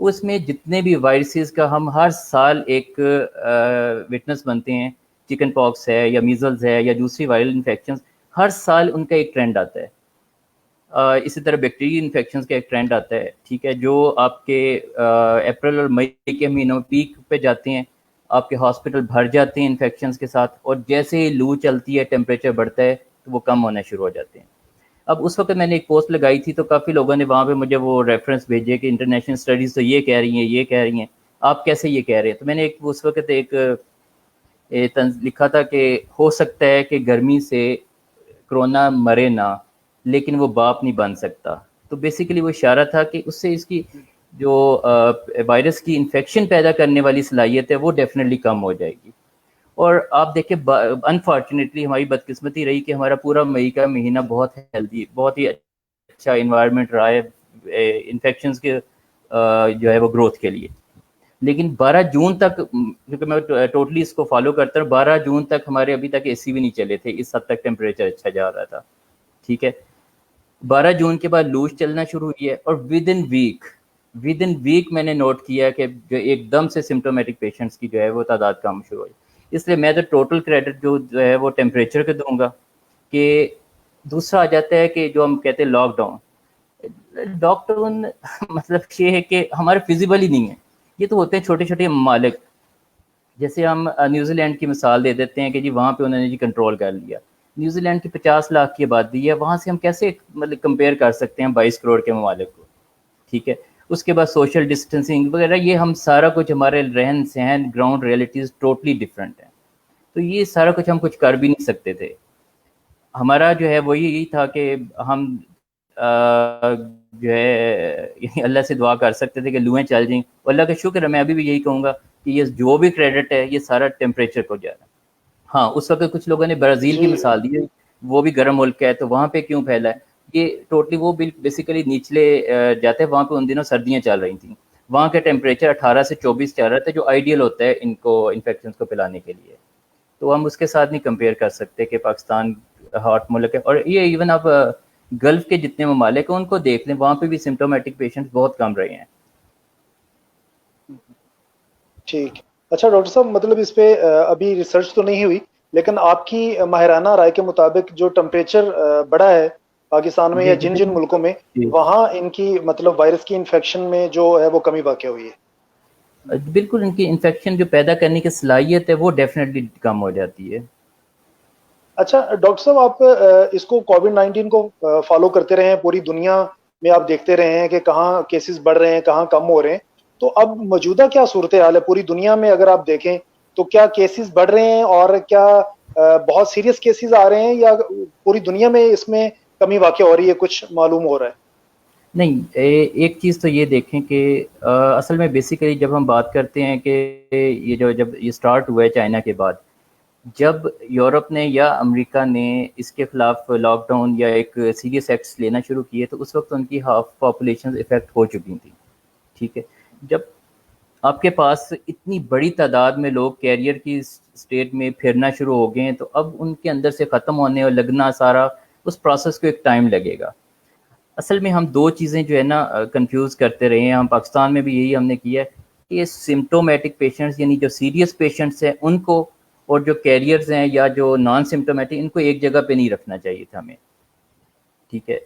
اس میں جتنے بھی وائرسز کا ہم ہر سال ایک وٹنس بنتے ہیں، چکن پاکس ہے یا میزلز ہے یا دوسری وائرل انفیکشنز، ہر سال ان کا ایک ٹرینڈ آتا ہے. اسی طرح بیکٹیریل انفیکشنز کا ایک ٹرینڈ آتا ہے، ٹھیک ہے، جو آپ کے اپریل اور مئی کے مہینوں میں پیک پہ جاتے ہیں، آپ کے ہاسپٹل بھر جاتے ہیں انفیکشنز کے ساتھ، اور جیسے ہی لو چلتی ہے، ٹیمپریچر بڑھتا ہے، تو وہ کم ہونا شروع ہو جاتے ہیں. اب اس وقت میں نے ایک پوسٹ لگائی تھی تو کافی لوگوں نے وہاں پہ مجھے وہ ریفرنس بھیجے کہ انٹرنیشنل اسٹڈیز تو یہ کہہ رہی ہیں، یہ کہہ رہی ہیں، آپ کیسے یہ کہہ رہے ہیں. تو میں نے ایک اس وقت ایک لکھا تھا کہ ہو سکتا ہے کہ گرمی سے کرونا مرے نہ، لیکن وہ باپ نہیں بن سکتا. تو بیسیکلی وہ اشارہ تھا کہ اس سے اس کی جو وائرس کی انفیکشن پیدا کرنے والی صلاحیت ہے وہ ڈیفینیٹلی کم ہو جائے گی. اور آپ دیکھیں انفارچونیٹلی ہماری بدقسمتی رہی کہ ہمارا پورا مئی کا مہینہ بہت ہیلدی، بہت ہی اچھا انوائرمنٹ رہا ہے انفیکشنز کے جو ہے وہ گروتھ کے لیے. لیکن 12 جون تک، کیونکہ میں ٹوٹلی اس کو فالو کرتا ہوں، 12 جون تک ہمارے ابھی تک اے سی بھی نہیں چلے تھے، اس حد تک ٹیمپریچر اچھا جا رہا تھا، ٹھیک ہے. 12 جون کے بعد لوز چلنا شروع ہوئی ہے، اور ود ان ویک میں نے نوٹ کیا کہ جو ایک دم سے سمٹومیٹک پیشنٹس کی جو ہے وہ تعداد کم شروع ہوئی. اس لیے میں تو ٹوٹل کریڈٹ جو ہے وہ ٹیمپریچر کو دوں گا. کہ دوسرا آ جاتا ہے کہ جو ہم کہتے ہیں لاک ڈاؤن. مطلب یہ ہے کہ ہمارے فیزیبل ہی نہیں ہے. یہ تو ہوتے ہیں چھوٹے چھوٹے ممالک، جیسے ہم نیوزی لینڈ کی مثال دے دیتے ہیں کہ جی وہاں پہ انہوں نے جی کنٹرول کر لیا. نیوزی لینڈ کی 50 لاکھ کی آبادی ہے، وہاں سے ہم کیسے مطلب کمپیئر کر سکتے ہیں 22 کروڑ کے ممالک کو، ٹھیک ہے. اس کے بعد سوشل ڈسٹینسنگ وغیرہ، یہ ہم سارا کچھ، ہمارے رہن سہن گراؤنڈ ریئلٹیز ٹوٹلی ڈفرینٹ ہیں. تو یہ سارا کچھ ہم کچھ کر بھی نہیں سکتے تھے. ہمارا جو ہے وہ یہی تھا کہ ہم جو ہے اللہ سے دعا کر سکتے تھے کہ لوہیں چل جائیں. اللہ کا شکر ہے، میں ابھی بھی یہی کہوں گا کہ یہ جو بھی کریڈٹ ہے یہ سارا ٹیمپریچر کو جا رہا ہے. ہاں، اس وقت کچھ لوگوں نے برازیل کی جی مثال دی ہے، وہ بھی گرم ملک ہے تو وہاں پہ کیوں پھیلا ہے. یہ ٹوٹلی وہ بیسیکلی نیچلے جاتے ہیں، وہاں پہ ان دنوں سردیاں چل رہی تھیں، وہاں کا ٹیمپریچر 18 سے 24 چل رہا تھا، جو آئیڈیل ہوتا ہے ان کو انفیکشنز کو پلانے کے لیے. تو ہم اس کے ساتھ نہیں کمپیئر کر سکتے کہ پاکستان ہاٹ ملک ہے. اور یہ ایون آپ گلف کے جتنے ممالک ہیں ان کو دیکھ لیں، وہاں پہ بھی سمٹومیٹک پیشنٹس بہت کم رہے ہیں. ٹھیک. اچھا ڈاکٹر صاحب، مطلب اس پہ ابھی ریسرچ تو نہیں ہوئی، لیکن آپ کی ماہرانہ رائے کے مطابق جو ٹمپریچر بڑھا ہے پاکستان میں یا جی جی جن جن ملکوں میں، جی وہاں ان کی مطلب وائرس کی انفیکشن میں جو ہے وہ کمی واقع ہوئی ہے؟ بالکل، ان کی انفیکشن جو پیدا کرنے کی صلاحیت ہے وہ ڈیفینیٹلی کم ہو جاتی ہے. اچھا ڈاکٹر صاحب، آپ اس کو کووڈ 19 کو فالو کرتے رہے ہیں، پوری دنیا میں آپ دیکھتے رہے ہیں کہ کہاں کیسز بڑھ رہے ہیں، کہاں کم ہو رہے ہیں. تو اب موجودہ کیا صورتحال ہے پوری دنیا میں؟ اگر آپ دیکھیں تو کیا کیسز بڑھ رہے ہیں، اور کیا بہت سیریس کیسز آ رہے ہیں، یا پوری دنیا میں اس میں کمی واقع ہو رہی ہے، کچھ معلوم ہو رہا ہے؟ نہیں، ایک چیز تو یہ دیکھیں کہ اصل میں بیسیکلی جب ہم بات کرتے ہیں کہ جب یہ سٹارٹ ہوا ہے چائنا کے بعد، جب یورپ نے یا امریکہ نے اس کے خلاف لاک ڈاؤن یا ایک سیریس ایکٹس لینا شروع کیے، تو اس وقت ان کی ہاف پاپولیشن افیکٹ ہو چکی تھیں، ٹھیک ہے. جب آپ کے پاس اتنی بڑی تعداد میں لوگ کیریئر کی اسٹیٹ میں پھرنا شروع ہو گئے ہیں، تو اب ان کے اندر سے ختم ہونے اور لگنا سارا اس پروسیس کو ایک ٹائم لگے گا. اصل میں ہم دو چیزیں جو ہے نا کنفیوز کرتے رہے ہیں. ہم پاکستان میں بھی یہی ہم نے کیا ہے کہ یہ سمٹومیٹک پیشنٹس، یعنی جو سیریس پیشنٹس ہیں ان کو، اور جو کیریئرز ہیں یا جو نان سمٹومیٹک، ان کو ایک جگہ پہ نہیں رکھنا چاہیے تھا ہمیں، ٹھیک ہے.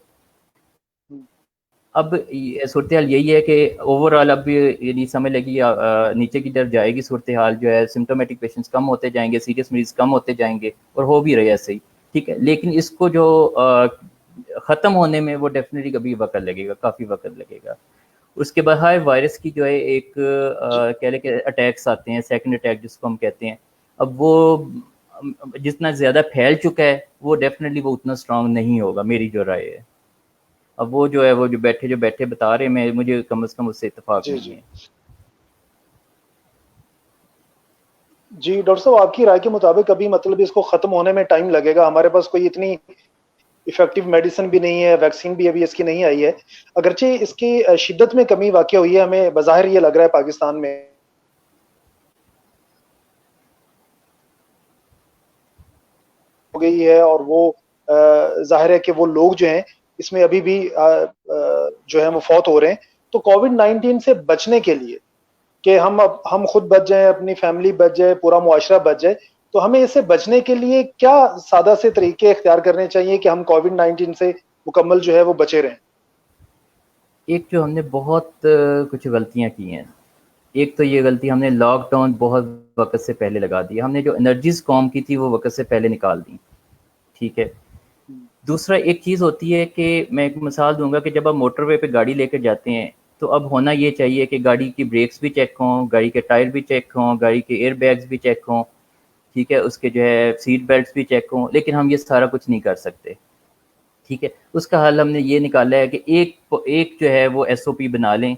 اب صورتحال یہی ہے کہ اوور آل اب یعنی سمجھ لگی نیچے کی طرف جائے گی صورتحال، جو ہے سمٹومیٹک پیشنٹس کم ہوتے جائیں گے، سیریس مریض کم ہوتے جائیں گے، اور ہو بھی رہے ایسے ہی، ٹھیک ہے. لیکن اس کو جو ختم ہونے میں وہ ڈیفینیٹلی کبھی وقت لگے گا، کافی وقت لگے گا. اس کے بعد ہر وائرس کی جو ہے ایک کہہ لیں کہ اٹیکس آتے ہیں، سیکنڈ اٹیک جس کو ہم کہتے ہیں. اب وہ جتنا زیادہ پھیل چکا ہے وہ ڈیفینیٹلی وہ اتنا اسٹرانگ نہیں ہوگا، میری جو رائے ہے. اب وہ جو ہے وہ جو بیٹھے بتا رہے ہیں، مجھے کم از کم اس سے اتفاق جی نہیں جی ہے. جی ڈاکٹر صاحب، آپ کی رائے کے مطابق ابھی مطلب اس کو ختم ہونے میں ٹائم لگے گا. ہمارے پاس کوئی اتنی افیکٹو میڈیسن بھی نہیں ہے، ویکسین بھی ابھی اس کی نہیں آئی ہے، اگرچہ اس کی شدت میں کمی واقع ہوئی ہے. ہمیں بظاہر یہ لگ رہا ہے پاکستان میں ہو گئی ہے، اور وہ ظاہر ہے کہ وہ لوگ جو ہیں اس میں ابھی بھی جو ہے وہ فوت ہو رہے ہیں. تو کووڈ-19 سے بچنے کے لیے کہ ہم خود بچ جائیں, اپنی فیملی بچ جائے, پورا معاشرہ بچ جائے, تو ہمیں اس سے بچنے کے لیے کیا سادہ سے طریقے اختیار کرنے چاہیے کہ ہم کووڈ-19 سے مکمل جو ہے وہ بچے رہیں؟ ایک جو ہم نے بہت کچھ غلطیاں کی ہیں. ایک تو یہ غلطی ہم نے لاک ڈاؤن بہت وقت سے پہلے لگا دی. ہم نے جو انرجیز قوم کی تھی وہ وقت سے پہلے نکال دی. ٹھیک ہے. دوسرا ایک چیز ہوتی ہے کہ میں ایک مثال دوں گا کہ جب آپ موٹر وے پہ گاڑی لے کے جاتے ہیں تو اب ہونا یہ چاہیے کہ گاڑی کی بریکس بھی چیک ہوں, گاڑی کے ٹائر بھی چیک ہوں, گاڑی کے ایئر بیگز بھی چیک ہوں, ٹھیک ہے, اس کے جو ہے سیٹ بیلٹس بھی چیک ہوں. لیکن ہم یہ سارا کچھ نہیں کر سکتے. ٹھیک ہے. اس کا حل ہم نے یہ نکالا ہے کہ ایک جو ہے وہ ایس او پی بنا لیں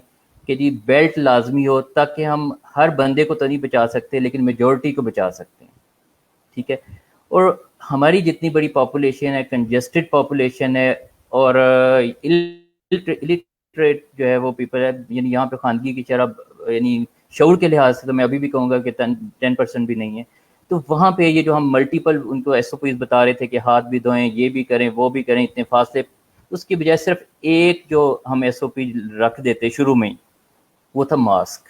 کہ جی بیلٹ لازمی ہو, تاکہ ہم ہر بندے کو تو نہیں بچا سکتے لیکن میجورٹی کو بچا سکتے ہیں. ٹھیک ہے. اور ہماری جتنی بڑی پاپولیشن ہے, کنجسٹڈ پاپولیشن ہے, اور الٹریٹ جو ہے وہ پیپل ہے, یعنی یہاں پہ خواندگی کی شرح یعنی شعور کے لحاظ سے تو میں ابھی بھی کہوں گا کہ 10% بھی نہیں ہے. تو وہاں پہ یہ جو ہم ملٹیپل ان کو ایس او پیز بتا رہے تھے کہ ہاتھ بھی دھوئیں, یہ بھی کریں, وہ بھی کریں, اتنے فاصلے, اس کی بجائے صرف ایک جو ہم ایس او پی رکھ دیتے شروع میں ہی, وہ تھا ماسک.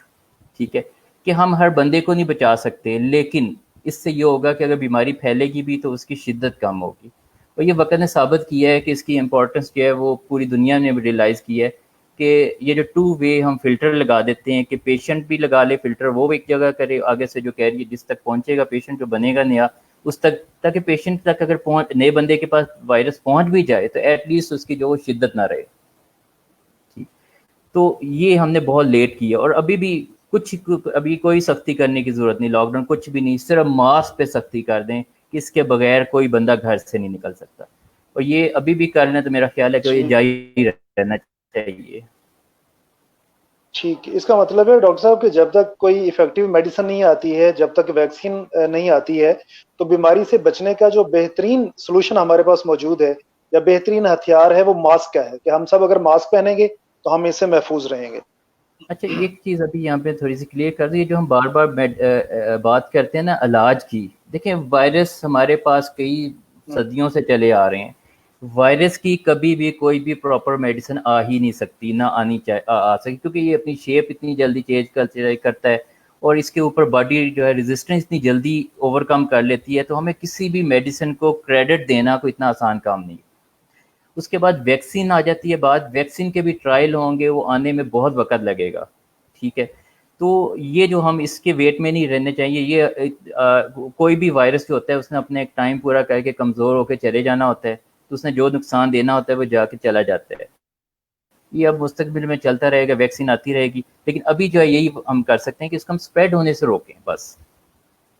ٹھیک ہے. کہ ہم ہر بندے کو نہیں بچا سکتے, لیکن اس سے یہ ہوگا کہ اگر بیماری پھیلے گی بھی تو اس کی شدت کم ہوگی. اور یہ وقت نے ثابت کیا ہے کہ اس کی امپورٹنس جو ہے وہ پوری دنیا نے ریئلائز کی ہے کہ یہ جو 2 وے ہم فلٹر لگا دیتے ہیں کہ پیشنٹ بھی لگا لے فلٹر, وہ ایک جگہ کرے, آگے سے جو کیریئر جس تک پہنچے گا پیشنٹ جو بنے گا نیا اس تک, تاکہ پیشنٹ تک اگر نئے بندے کے پاس وائرس پہنچ بھی جائے تو ایٹ لیسٹ اس کی جو شدت نہ رہے. ٹھیک. تو یہ ہم نے بہت لیٹ کیا, اور ابھی بھی ابھی کوئی سختی کرنے کی ضرورت نہیں, لاک ڈاؤن کچھ بھی نہیں, صرف ماسک پہ سختی کر دیں کہ اس کے بغیر کوئی بندہ گھر سے نہیں نکل سکتا. اور یہ ابھی بھی کرنا تو میرا خیال ہے کہ یہ جاری رہنا چاہیے. ٹھیک, اس کا مطلب ہے ڈاکٹر صاحب کہ جب تک کوئی ایفیکٹو میڈیسن نہیں آتی ہے, جب تک ویکسین نہیں آتی ہے, تو بیماری سے بچنے کا جو بہترین سلوشن ہمارے پاس موجود ہے یا بہترین ہتھیار ہے وہ ماسک کا ہے کہ ہم سب اگر ماسک پہنیں گے تو ہم اس سے محفوظ رہیں گے. اچھا, ایک چیز ابھی یہاں پہ تھوڑی سی کلیئر کر دیں, جو ہم بار بار بات کرتے ہیں نا علاج کی, دیکھیں وائرس ہمارے پاس کئی صدیوں سے چلے آ رہے ہیں. وائرس کی کبھی بھی کوئی بھی پراپر میڈیسن آ ہی نہیں سکتی, نہ آ سکتی, کیونکہ یہ اپنی شیپ اتنی جلدی چینج کرتا ہے اور اس کے اوپر باڈی جو ہے ریزسٹنس اتنی جلدی اوور کم کر لیتی ہے, تو ہمیں کسی بھی میڈیسن کو کریڈٹ دینا کوئی اتنا آسان کام نہیں. اس کے بعد ویکسین آ جاتی ہے بات, ویکسین کے بھی ٹرائل ہوں گے, وہ آنے میں بہت وقت لگے گا. ٹھیک ہے. تو یہ جو ہم اس کے ویٹ میں نہیں رہنے چاہیے. یہ کوئی بھی وائرس جو ہوتا ہے اس نے اپنے ایک ٹائم پورا کر کے کمزور ہو کے چلے جانا ہوتا ہے, تو اس نے جو نقصان دینا ہوتا ہے وہ جا کے چلا جاتا ہے. یہ اب مستقبل میں چلتا رہے گا, ویکسین آتی رہے گی, لیکن ابھی جو ہے یہی ہم کر سکتے ہیں کہ اس کو ہم اسپریڈ ہونے سے روکیں بس,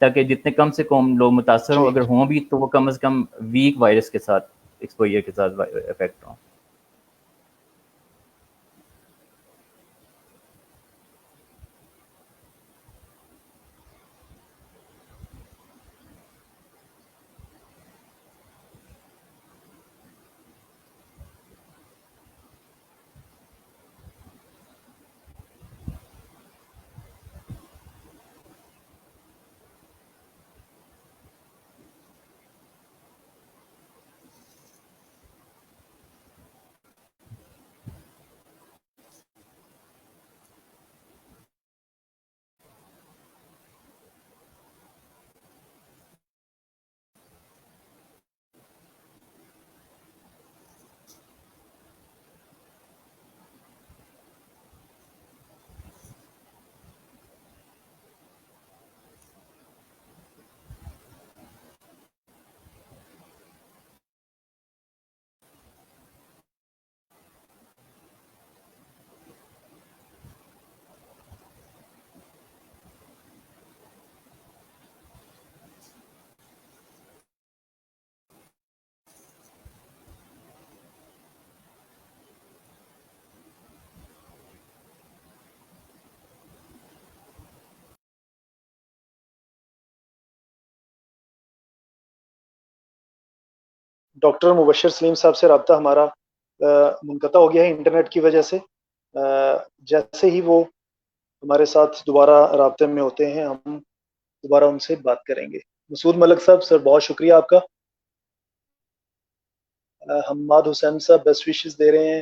تاکہ جتنے کم سے کم لوگ متاثر ہوں, اگر ہوں بھی تو وہ کم از کم ویک وائرس کے ساتھ ایکسپوئر کے ساتھ افیکٹ ہوں. ڈاکٹر مبشر سلیم صاحب سے رابطہ ہمارا منقطع ہو گیا ہے انٹرنیٹ کی وجہ سے. جیسے ہی وہ ہمارے ساتھ دوبارہ رابطے میں ہوتے ہیں ہم دوبارہ ان سے بات کریں گے. مسعود ملک صاحب, سر بہت شکریہ آپ کا. حماد حسین صاحب بیسٹ وشز دے رہے ہیں.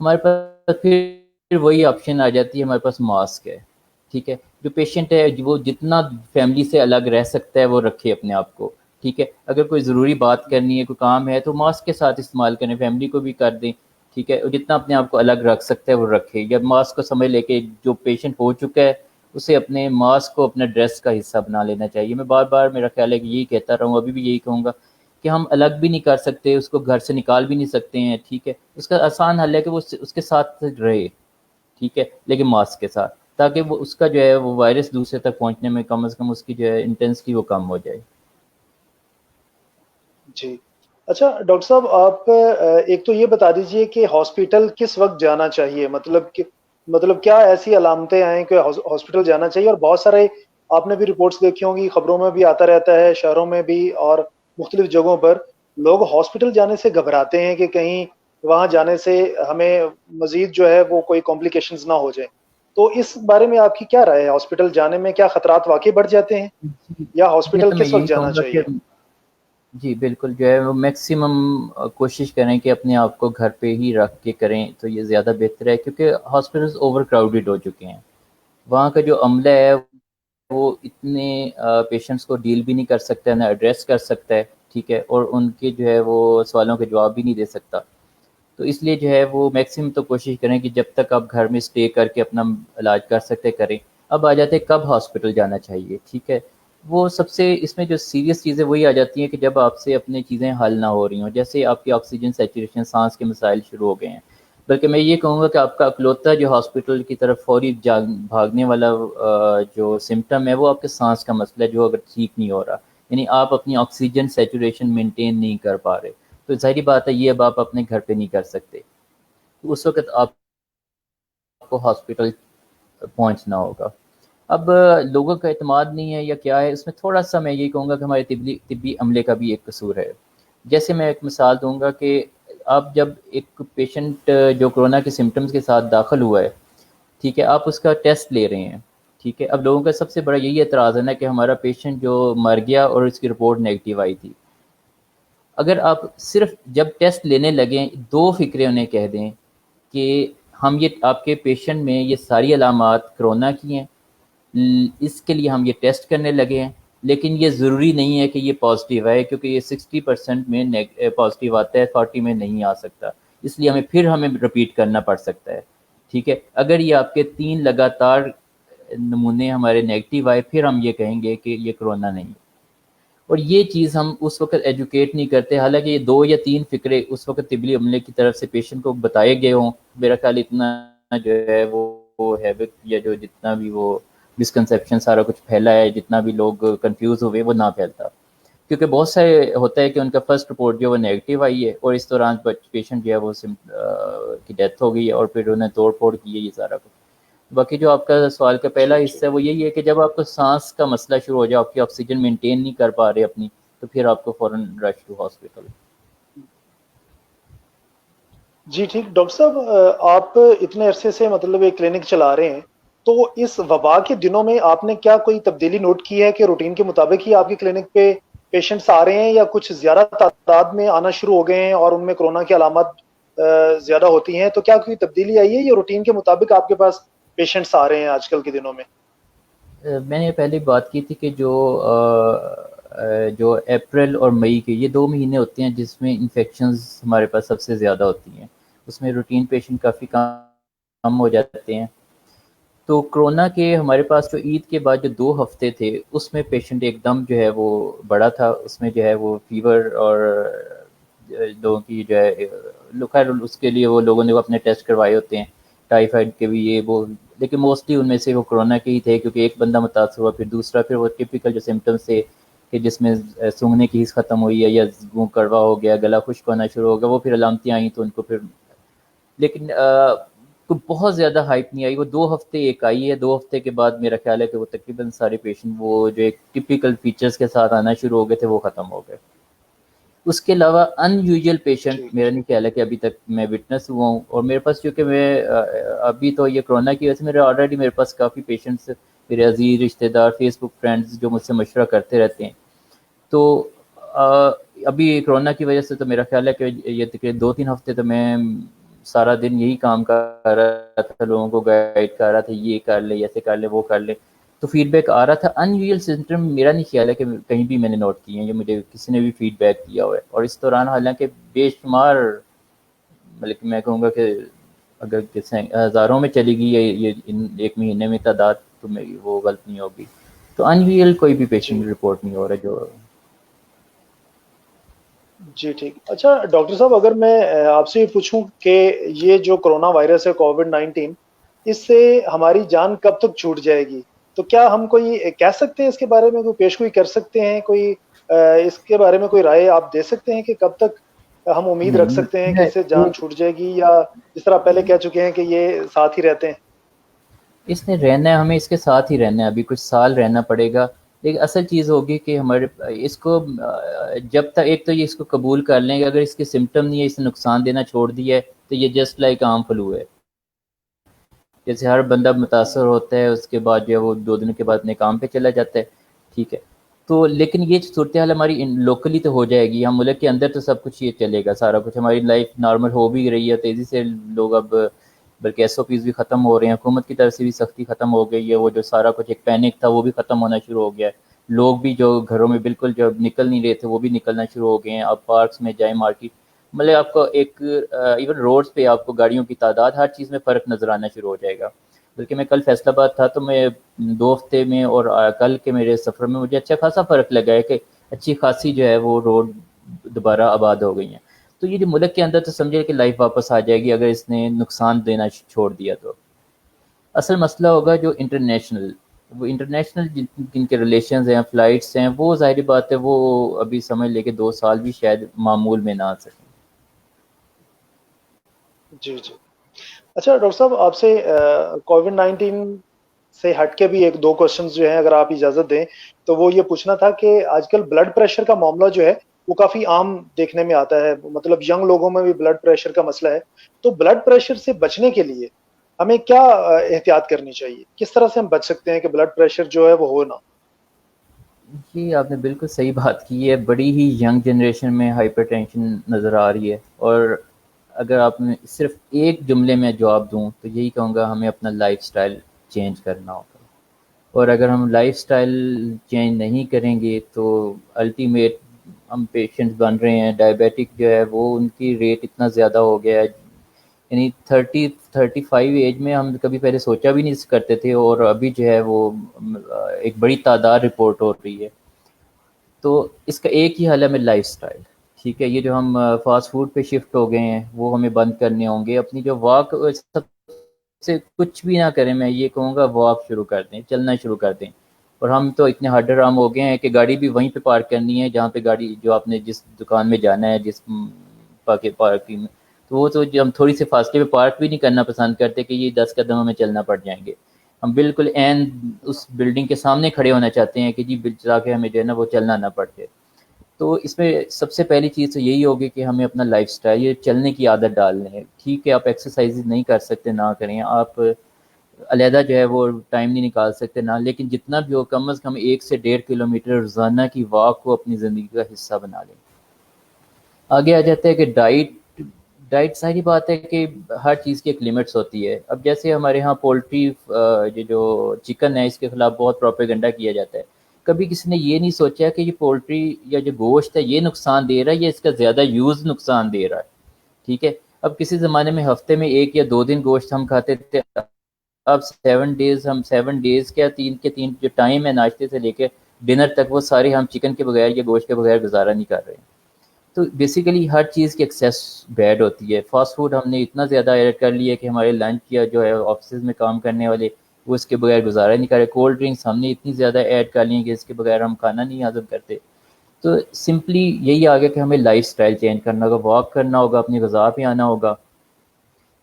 ہمارے پاس پھر وہی آپشن آ جاتی ہے، ہمارے پاس ماسک ہے، ٹھیک ہے. جو پیشنٹ ہے وہ جتنا فیملی سے الگ رہ سکتا ہے وہ رکھے اپنے آپ کو، ٹھیک ہے. اگر کوئی ضروری بات کرنی ہے، کوئی کام ہے تو ماسک کے ساتھ استعمال کریں، فیملی کو بھی کر دیں، ٹھیک ہے. اور جتنا اپنے آپ کو الگ رکھ سکتا ہے وہ رکھے. یا ماسک کو سمجھ لے کہ جو پیشنٹ ہو چکا ہے اسے اپنے ماسک کو اپنا ڈریس کا حصہ بنا لینا چاہیے. میں بار بار میرا خیال ہے کہ یہی کہتا رہا ہوں، ابھی بھی یہی کہوں گا کہ ہم الگ بھی نہیں کر سکتے، اس کو گھر سے نکال بھی نہیں سکتے ہیں، ٹھیک ہے. اس کا آسان حل ہے کہ وہ اس کے ساتھ رہے، ٹھیک ہے، لیکن ماسک کے ساتھ، تاکہ وہ اس کا جو ہے وہ وائرس دوسرے تک پہنچنے میں کم از کم اس کی جو ہے انٹینسٹی وہ کم ہو جائے. جی. اچھا ڈاکٹر صاحب، آپ ایک تو یہ بتا دیجئے کہ ہاسپٹل کس وقت جانا چاہیے، مطلب کیا ایسی علامتیں آئیں کہ ہاسپٹل جانا چاہیے؟ اور بہت سارے آپ نے بھی رپورٹس دیکھی ہوں گی، خبروں میں بھی آتا رہتا ہے، شہروں میں بھی اور مختلف جگہوں پر لوگ ہاسپٹل جانے سے گھبراتے ہیں کہ کہیں وہاں جانے سے ہمیں مزید جو ہے وہ کوئی کمپلیکیشنز نہ ہو جائیں. تو اس بارے میں آپ کی کیا رائے ہے؟ ہاسپٹل جانے میں کیا خطرات واقعی بڑھ جاتے ہیں، جی یا یہ ہاسپٹل تو میں کس وقت یہی جانا کہوں گا کہ چاہیے؟ جی بالکل جو ہے وہ میکسیمم کوشش کریں کہ اپنے آپ کو گھر پہ ہی رکھ کے کریں تو یہ زیادہ بہتر ہے، کیونکہ ہاسپٹلز اوور کراؤڈڈ ہو چکے ہیں. وہاں کا جو عملہ ہے وہ اتنے پیشنٹس کو ڈیل بھی نہیں کر سکتا ہے، نہ ایڈریس کر سکتا ہے، ٹھیک ہے، اور ان کے جو ہے وہ سوالوں کے جواب بھی نہیں دے سکتا. تو اس لیے جو ہے وہ میکسیمم تو کوشش کریں کہ جب تک آپ گھر میں اسٹے کر کے اپنا علاج کر سکتے کریں. اب آ جاتے ہیں کب ہاسپٹل جانا چاہیے، ٹھیک ہے. وہ سب سے اس میں جو سیریس چیزیں وہی آ جاتی ہیں کہ جب آپ سے اپنی چیزیں حل نہ ہو رہی ہوں، جیسے آپ کی آکسیجن سیچوریشن، سانس کے مسائل شروع ہو گئے ہیں. بلکہ میں یہ کہوں گا کہ آپ کا اکلوتا جو ہاسپٹل کی طرف فوری بھاگنے والا جو سمٹم ہے وہ آپ کے سانس کا مسئلہ ہے، جو اگر ٹھیک نہیں ہو رہا، یعنی آپ اپنی آکسیجن سیچوریشن مینٹین نہیں کر پا رہے، تو ظاہری بات ہے یہ اب آپ اپنے گھر پہ نہیں کر سکتے. تو اس وقت آپ کو ہاسپٹل پہنچنا ہوگا. اب لوگوں کا اعتماد نہیں ہے یا کیا ہے، اس میں تھوڑا سا میں یہ کہوں گا کہ ہمارے طبی عملے کا بھی ایک قصور ہے. جیسے میں ایک مثال دوں گا کہ آپ جب ایک پیشنٹ جو کرونا کے سمٹمز کے ساتھ داخل ہوا ہے، ٹھیک ہے، آپ اس کا ٹیسٹ لے رہے ہیں، ٹھیک ہے. اب لوگوں کا سب سے بڑا یہی اعتراض ہے نا کہ ہمارا پیشنٹ جو مر گیا اور اس کی رپورٹ نیگیٹو آئی تھی. اگر آپ صرف جب ٹیسٹ لینے لگیں دو فکرے انہیں کہہ دیں کہ ہم یہ آپ کے پیشنٹ میں یہ ساری علامات کرونا کی ہیں، اس کے لیے ہم یہ ٹیسٹ کرنے لگے ہیں، لیکن یہ ضروری نہیں ہے کہ یہ پازیٹیو ہے، کیونکہ یہ 60% میں پازیٹیو آتا ہے، 40 میں نہیں آ سکتا، اس لیے ہمیں رپیٹ کرنا پڑ سکتا ہے، ٹھیک ہے. اگر یہ آپ کے 3 لگاتار نمونے ہمارے نیگیٹو آئے پھر ہم یہ کہیں گے کہ یہ کرونا نہیں. اور یہ چیز ہم اس وقت ایجوکیٹ نہیں کرتے، حالانکہ یہ 2 یا 3 فکرے اس وقت طبی عملے کی طرف سے پیشنٹ کو بتائے گئے ہوں. میرا خیال اتنا جو ہے وہ ہیبٹ یا جو جتنا بھی وہ مسکنسیپشن سارا کچھ پھیلا ہے، جتنا بھی لوگ کنفیوز ہوئے وہ نہ پھیلتا. کیونکہ بہت سارے ہوتا ہے کہ ان کا فرسٹ رپورٹ جو وہ نیگیٹو آئی ہے اور اس دوران پیشنٹ جو ہے وہ کی ڈیتھ ہو گئی ہے اور پھر انہیں توڑ پھوڑ کی ہے یہ سارا کچھ. باقی جو آپ کا سوال کا پہلا ٹھیک ٹھیک. حصہ ہے وہ یہی ہے کہ جب آپ کو سانس کا مسئلہ شروع ہو جائے، آپ کی آکسیجن مینٹین نہیں کر پا رہے اپنی، تو پھر آپ کو فوراً رش ٹو ہاسپٹل. جی ٹھیک. ڈاکٹر صاحب، آپ اتنے عرصے سے مطلب ایک کلینک چلا رہے ہیں، تو اس وبا کے دنوں میں آپ نے کیا کوئی تبدیلی نوٹ کی ہے کہ روٹین کے مطابق ہی آپ کی کلینک پہ پیشنٹس آ رہے ہیں، یا کچھ زیادہ تعداد میں آنا شروع ہو گئے ہیں اور ان میں کرونا کی علامات زیادہ ہوتی ہیں؟ تو کیا کوئی تبدیلی آئی ہے یا روٹین کے مطابق آپ کے پاس پیشنٹس آ رہے ہیں آج کل کے دنوں میں؟ میں نے پہلے بات کی تھی کہ جو اپریل اور مئی کے یہ 2 مہینے ہوتے ہیں جس میں انفیکشنز ہمارے پاس سب سے زیادہ ہوتی ہیں، اس میں روٹین پیشنٹ کافی کم ہو جاتے ہیں. تو کرونا کے ہمارے پاس جو عید کے بعد جو 2 ہفتے تھے اس میں پیشنٹ ایک دم جو ہے وہ بڑا تھا، اس میں جو ہے وہ فیور اور لوگوں کی جو ہے خیر اس کے لیے وہ لوگوں نے وہ اپنے ٹیسٹ کروائے ہوتے ہیں، ٹائیفائڈ کے بھی یہ وہ، لیکن موسٹلی ان میں سے وہ کرونا کے ہی تھے، کیونکہ ایک بندہ متاثر ہوا پھر دوسرا، پھر وہ ٹپیکل جو سمٹمس تھے کہ جس میں سونگنے کی حس ختم ہوئی ہے یا منہ کڑوا ہو گیا، گلا خشک ہونا شروع ہو گیا، وہ پھر علامتیں آئیں تو ان کو پھر، لیکن کوئی بہت زیادہ ہائپ نہیں آئی. وہ 2 ہفتے ایک آئی ہے، 2 ہفتے کے بعد میرا خیال ہے کہ وہ تقریباً سارے پیشنٹ وہ جو ایک ٹپیکل فیچرز کے ساتھ آنا شروع ہو گئے تھے وہ ختم ہو گئے. اس کے علاوہ ان یوزول پیشنٹ ٹھیک میرا نہیں ٹھیک. خیال ہے کہ ابھی تک میں وٹنس ہوا ہوں. اور میرے پاس چونکہ میں ابھی تو یہ کرونا کی وجہ سے میرے پاس کافی پیشنٹس میرے عزیز رشتہ دار فیس بک فرینڈز جو مجھ سے مشورہ کرتے رہتے ہیں. تو ابھی کرونا کی وجہ سے تو میرا خیال ہے کہ یہ تقریباً 2-3 ہفتے تو میں سارا دن یہی کام کر رہا تھا، لوگوں کو گائڈ کر رہا تھا، یہ کر لے، ایسے کر لے، وہ کر لے، تو فیڈ بیک آ رہا تھا. ان ریئل سمٹم میرا نہیں خیال ہے کہ کہیں بھی میں نے نوٹ کیے ہیں یا مجھے کسی نے بھی فیڈ بیک کیا ہوا ہے. اور اس دوران حالانکہ بے شمار، بلکہ میں کہوں گا کہ اگر ہزاروں میں چلی گئی ہے یہ ایک مہینے میں تعداد، تو میری وہ غلط نہیں ہوگی. تو ان ریئل کوئی بھی جی پیشنٹ رپورٹ نہیں ہو رہا جو. جی ٹھیک. اچھا ڈاکٹر صاحب، اگر میں آپ سے یہ پوچھوں کہ یہ جو کرونا وائرس ہے کووڈ 19، اس سے ہماری جان کب تک چھوٹ جائے گی؟ تو کیا ہم کوئی کہہ سکتے ہیں اس کے بارے میں، کوئی پیشگوئی کر سکتے ہیں؟ کوئی اس کے بارے میں کوئی رائے آپ دے سکتے ہیں کہ کب تک ہم امید رکھ نہیں، سکتے ہیں کہ میں اس سے جان چھوٹ جائے گی، یا جس طرح پہلے کہہ چکے ہیں کہ یہ ساتھ ہی رہتے ہیں؟ اس نے رہنا ہے، ہمیں اس کے ساتھ ہی رہنا ہے، ابھی کچھ سال رہنا پڑے گا. لیکن اصل چیز ہوگی کہ ہمارے اس کو جب تک ایک تو یہ اس کو قبول کر لیں کہ اگر اس کے سمٹم نہیں ہے، اس نے نقصان دینا چھوڑ دیا ہے، تو یہ جسٹ لائک عام فلو ہے. جیسے ہر بندہ متاثر ہوتا ہے، اس کے بعد جو ہے وہ 2 دن کے بعد اپنے کام پہ چلا جاتا ہے، ٹھیک ہے. تو لیکن یہ صورتحال ہماری لوکلی تو ہو جائے گی، ہم ملک کے اندر تو سب کچھ یہ چلے گا، سارا کچھ ہماری لائف نارمل ہو بھی رہی ہے تیزی سے. لوگ اب بلکہ ایس او پیز بھی ختم ہو رہے ہیں، حکومت کی طرف سے بھی سختی ختم ہو گئی ہے، وہ جو سارا کچھ ایک پینک تھا وہ بھی ختم ہونا شروع ہو گیا ہے. لوگ بھی جو گھروں میں بالکل جو نکل نہیں رہے تھے وہ بھی نکلنا شروع ہو گئے ہیں. اب پارکس میں جائیں، مارکیٹ، مطلب آپ کو ایک ایون روڈز پہ آپ کو گاڑیوں کی تعداد، ہر چیز میں فرق نظر آنا شروع ہو جائے گا. بلکہ میں کل فیصل آباد تھا تو میں 2 ہفتے میں اور کل کے میرے سفر میں مجھے اچھا خاصا فرق لگا ہے کہ اچھی خاصی جو ہے وہ روڈ دوبارہ آباد ہو گئی ہیں. تو یہ جو ملک کے اندر تو سمجھے کہ لائف واپس آ جائے گی اگر اس نے نقصان دینا چھوڑ دیا تو. اصل مسئلہ ہوگا جو انٹرنیشنل، وہ انٹرنیشنل جن کے ریلیشنز ہیں، فلائٹس ہیں، وہ ظاہری بات ہے وہ ابھی سمجھ لے کہ 2 سال بھی شاید معمول میں نہ آ سکیں. جی جی. اچھا ڈاکٹر صاحب، آپ سے کووڈ 19 سے ہٹ کے بھی ایک دو کوشچنز جو ہیں اگر آپ اجازت دیں، تو وہ یہ پوچھنا تھا کہ آج کل بلڈ پریشر کا معاملہ جو ہے وہ کافی عام دیکھنے میں آتا ہے، مطلب ینگ لوگوں میں بھی بلڈ پریشر کا مسئلہ ہے. تو بلڈ پریشر سے بچنے کے لیے ہمیں کیا احتیاط کرنی چاہیے؟ کس طرح سے ہم بچ سکتے ہیں کہ بلڈ پریشر جو ہے وہ ہو نہ؟ جی آپ نے بالکل صحیح بات کی ہے، بڑی ہی ینگ جنریشن میں ہائپر ٹینشن نظر آ رہی ہے. اور اگر آپ نے صرف ایک جملے میں جواب دوں تو یہی کہوں گا ہمیں اپنا لائف سٹائل چینج کرنا ہوگا. اور اگر ہم لائف سٹائل چینج نہیں کریں گے تو الٹیمیٹ ہم پیشنٹ بن رہے ہیں. ڈائبیٹک جو ہے وہ ان کی ریٹ اتنا زیادہ ہو گیا ہے، یعنی 35 ایج میں ہم کبھی پہلے سوچا بھی نہیں کرتے تھے، اور ابھی جو ہے وہ ایک بڑی تعداد رپورٹ ہو رہی ہے. تو اس کا ایک ہی حل ہے ہمیں لائف سٹائل، ٹھیک ہے. یہ جو ہم فاسٹ فوڈ پہ شفٹ ہو گئے ہیں وہ ہمیں بند کرنے ہوں گے. اپنی جو واک، سب سے کچھ بھی نہ کریں، میں یہ کہوں گا واک شروع کر دیں، چلنا شروع کر دیں. اور ہم تو اتنے ہڈ رام ہو گئے ہیں کہ گاڑی بھی وہیں پہ پارک کرنی ہے جہاں پہ گاڑی، جو آپ نے جس دکان میں جانا ہے، جس پارکنگ میں، تو وہ تو ہم تھوڑی سی فاصلے پہ پارک بھی نہیں کرنا پسند کرتے کہ یہ 10 قدم ہمیں چلنا پڑ جائیں گے. ہم بالکل عین اس بلڈنگ کے سامنے کھڑے ہونا چاہتے ہیں کہ جی تاکہ ہمیں جو ہے نا وہ چلنا نہ پڑے. تو اس میں سب سے پہلی چیز تو یہی ہوگی کہ ہمیں اپنا لائف سٹائل، یہ چلنے کی عادت ڈالنی ہے. ٹھیک ہے آپ ایکسرسائز نہیں کر سکتے، نہ کریں، آپ علیحدہ جو ہے وہ ٹائم نہیں نکال سکتے نہ، لیکن جتنا بھی ہو کم از کم 1 سے 1.5 کلومیٹر روزانہ کی واک کو اپنی زندگی کا حصہ بنا لیں. آگے آ جاتا ہے کہ ڈائٹ ساری بات ہے کہ ہر چیز کی ایک لمٹس ہوتی ہے. اب جیسے ہمارے ہاں پولٹری، یہ جو چکن ہے اس کے خلاف بہت پروپیگنڈا کیا جاتا ہے. کبھی کسی نے یہ نہیں سوچا کہ یہ پولٹری یا جو گوشت ہے یہ نقصان دے رہا ہے یا اس کا زیادہ یوز نقصان دے رہا ہے، ٹھیک ہے. اب کسی زمانے میں ہفتے میں 1 یا 2 دن گوشت ہم کھاتے تھے، اب 7 ڈیز، ہم 7 ڈیز کیا 3 کے 3 جو ٹائم ہے ناشتے سے لے کے ڈنر تک، وہ سارے ہم چکن کے بغیر یا گوشت کے بغیر گزارا نہیں کر رہے ہیں. تو بیسیکلی ہر چیز کی ایکسیس بیڈ ہوتی ہے. فاسٹ فوڈ ہم نے اتنا زیادہ ایڈ کر لیا ہے کہ ہمارے لنچ یا جو ہے آفسز میں کام کرنے والے وہ اس کے بغیر گزارا نہیں کر رہے. کولڈ ڈرنکس ہم نے اتنی زیادہ ایڈ کر لی ہیں کہ اس کے بغیر ہم کھانا نہیں ہضم کرتے. تو سمپلی یہی آ گیا کہ ہمیں لائف سٹائل چینج کرنا ہوگا، واک کرنا ہوگا، اپنی غذا پہ آنا ہوگا.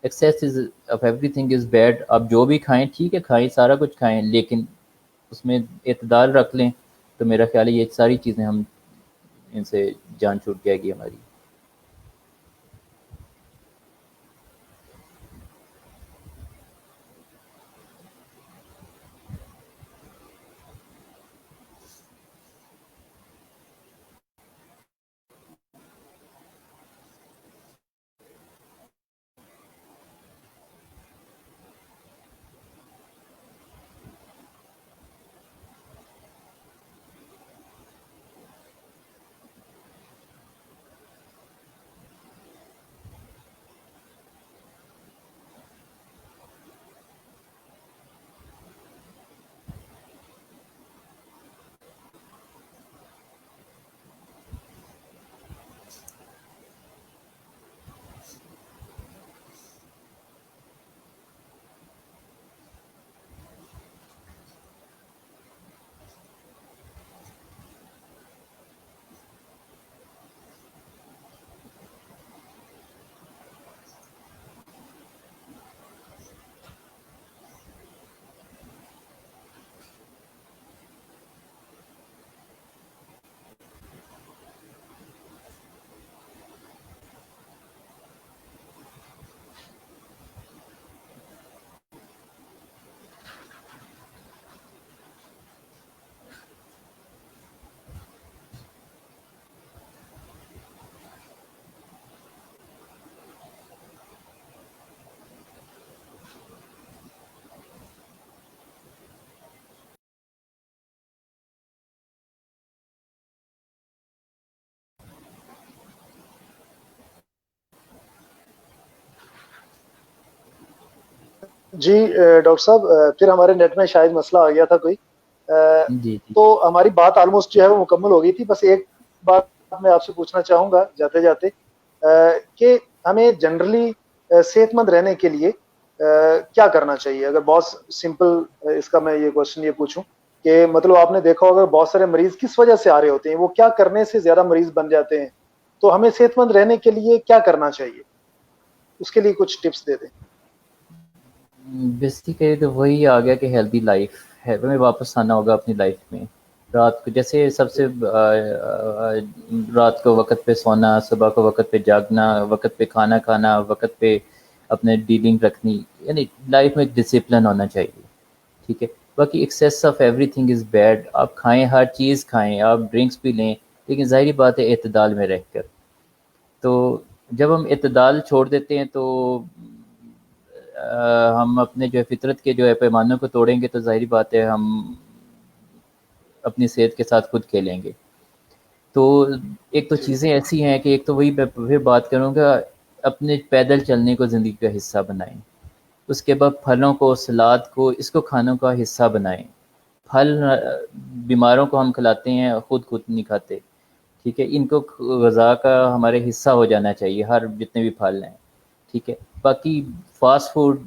Access is of every thing is bad. آپ جو بھی کھائیں ٹھیک ہے، کھائیں، سارا کچھ کھائیں، لیکن اس میں اعتدال رکھ لیں. تو میرا خیال ہے یہ ساری چیزیں ہم ان سے جان چھوٹ جائے گی ہماری. جی ڈاکٹر صاحب پھر ہمارے نیٹ میں شاید مسئلہ آ گیا تھا کوئی، جی جی تو ہماری بات آلموسٹ جو ہے وہ مکمل ہو گئی تھی. بس ایک بات میں آپ سے پوچھنا چاہوں گا جاتے جاتے کہ ہمیں جنرلی صحت مند رہنے کے لیے کیا کرنا چاہیے. اگر بہت سمپل اس کا میں یہ کوشچن یہ پوچھوں کہ مطلب آپ نے دیکھا ہوگا بہت سارے مریض کس وجہ سے آ رہے ہوتے ہیں، وہ کیا کرنے سے زیادہ مریض بن جاتے ہیں، تو ہمیں صحت مند رہنے کے لیے کیا کرنا چاہیے، اس کے لیے کچھ ٹپس دے دیں. بیسیکلی تو وہی آ گیا کہ ہیلدی لائف ہے، ہمیں واپس آنا ہوگا اپنی لائف میں. رات کو جیسے سب سے رات کو وقت پہ سونا، صبح کو وقت پہ جاگنا، وقت پہ کھانا کھانا، وقت پہ اپنے ڈیلنگ رکھنی، یعنی لائف میں ایک ڈسپلن ہونا چاہیے. ٹھیک ہے. باقی access of every thing is bad. آپ کھائیں، ہر چیز کھائیں، آپ ڈرنکس بھی لیں، لیکن ظاہری بات ہے اعتدال میں رہ کر. تو جب ہم اعتدال چھوڑ دیتے ہیں تو ہم اپنے جو ہے فطرت کے جو ہے پیمانوں کو توڑیں گے، تو ظاہری بات ہے ہم اپنی صحت کے ساتھ خود کھیلیں گے. تو ایک تو جی چیزیں ایسی ہیں کہ ایک تو وہی میں پھر بات کروں گا، اپنے پیدل چلنے کو زندگی کا حصہ بنائیں. اس کے بعد پھلوں کو، سلاد کو، اس کو کھانوں کا حصہ بنائیں. پھل بیماروں کو ہم کھلاتے ہیں، خود نہیں کھاتے. ٹھیک ہے. ان کو غذا کا ہمارے حصہ ہو جانا چاہیے، ہر جتنے بھی پھل ہیں. ٹھیک ہے. باقی فاسٹ فوڈ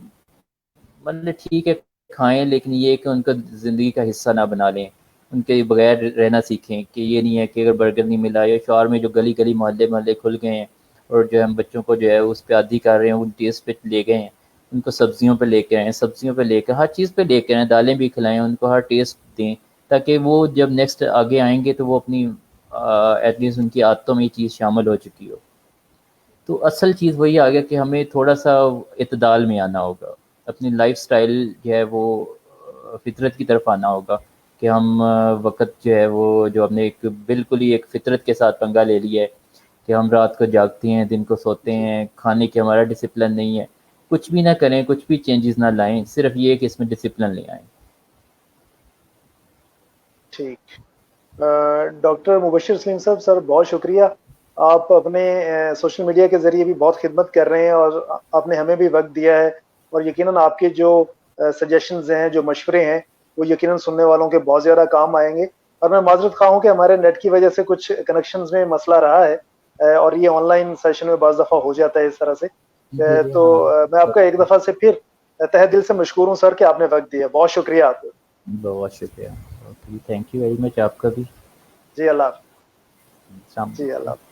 مطلب ٹھیک ہے کھائیں، لیکن یہ کہ ان کا زندگی کا حصہ نہ بنا لیں، ان کے بغیر رہنا سیکھیں. کہ یہ نہیں ہے کہ اگر برگر نہیں ملا، یا شہر میں جو گلی گلی محلے کھل گئے ہیں اور جو ہے ہم بچوں کو جو ہے اس پہ عادی کر رہے ہیں، ان ٹیسٹ پہ لے گئے ہیں، ان کو سبزیوں پہ لے کے آئیں، سبزیوں پہ لے کے ہر چیز پہ لے کے آئیں، دالیں بھی کھلائیں، ان کو ہر ٹیسٹ دیں، تاکہ وہ جب نیکسٹ آگے آئیں گے تو وہ اپنی ایٹ لیسٹ ان کی عادتوں میں یہ چیز شامل ہو چکی ہو. تو اصل چیز وہی آ گیا کہ ہمیں تھوڑا سا اعتدال میں آنا ہوگا. اپنی لائف سٹائل جو ہے وہ فطرت کی طرف آنا ہوگا، کہ ہم وقت جو ہے وہ جو ہم نے ایک بالکل ہی ایک فطرت کے ساتھ پنگا لے لیا ہے کہ ہم رات کو جاگتے ہیں، دن کو سوتے جی ہیں، کھانے کے ہمارا ڈسپلن نہیں ہے. کچھ بھی نہ کریں، کچھ بھی چینجز نہ لائیں، صرف یہ کہ اس میں ڈسپلن لے آئیں. ٹھیک. ڈاکٹر مبشر سلیم صاحب، سر بہت شکریہ. آپ اپنے سوشل میڈیا کے ذریعے بھی بہت خدمت کر رہے ہیں، اور آپ نے ہمیں بھی وقت دیا ہے، اور یقیناً آپ کے جو سجیشنز ہیں، جو مشورے ہیں، وہ یقیناً سننے والوں کے بہت زیادہ کام آئیں گے. اور میں معذرت خواہ ہوں کہ ہمارے نیٹ کی وجہ سے کچھ کنیکشنز میں مسئلہ رہا ہے، اور یہ آن لائن سیشن میں بعض دفعہ ہو جاتا ہے اس طرح سے. جی جی تو ہاں. میں آپ کا ایک دفعہ سے پھر تہ دل سے مشکور ہوں سر کہ آپ نے وقت دیا. بہت شکریہ آپ کا. بہت شکریہ. Okay, thank you very much. آپ کا بھی. جی اللہ حافظ. السلام جی اللہ علیکم. حافظ.